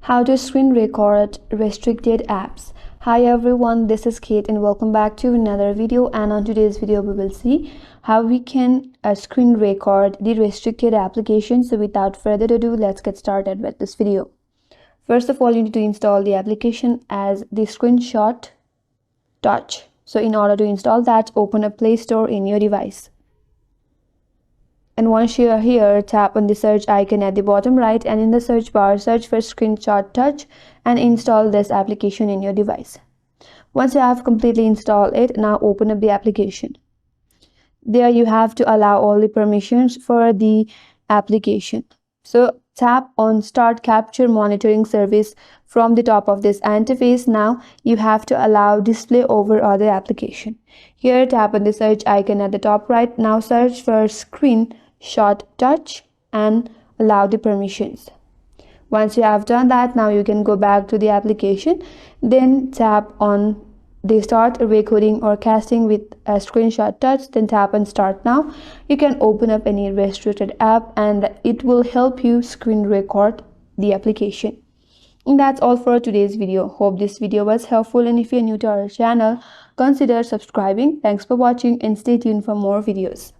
How to screen record restricted apps. Hi everyone, this is Kate and welcome back to another video. And on today's video we will see how we can screen record the restricted application. So without further ado, let's get started with this video. First of all, you need to install the application as the Screenshot Touch. So in order to install that, open a Play Store in your device. And once you are here, tap on the search icon at the bottom right, and in the search bar, search for Screenshot Touch and install this application in your device. Once you have completely installed it, now open up the application. There you have to allow all the permissions for the application. So tap on Start Capture Monitoring Service from the top of this interface. Now you have to allow display over other application. Here tap on the search icon at the top right. Now search for Screenshot Touch and allow the permissions. Once you have done that, now you can go back to the application. Then tap on the Start Recording or Casting with a Screenshot Touch. Then tap on Start Now. You can open up any restricted app and it will help you screen record the application. And that's all for today's video. Hope this video was helpful, and if you're new to our channel, consider subscribing. Thanks for watching and stay tuned for more videos.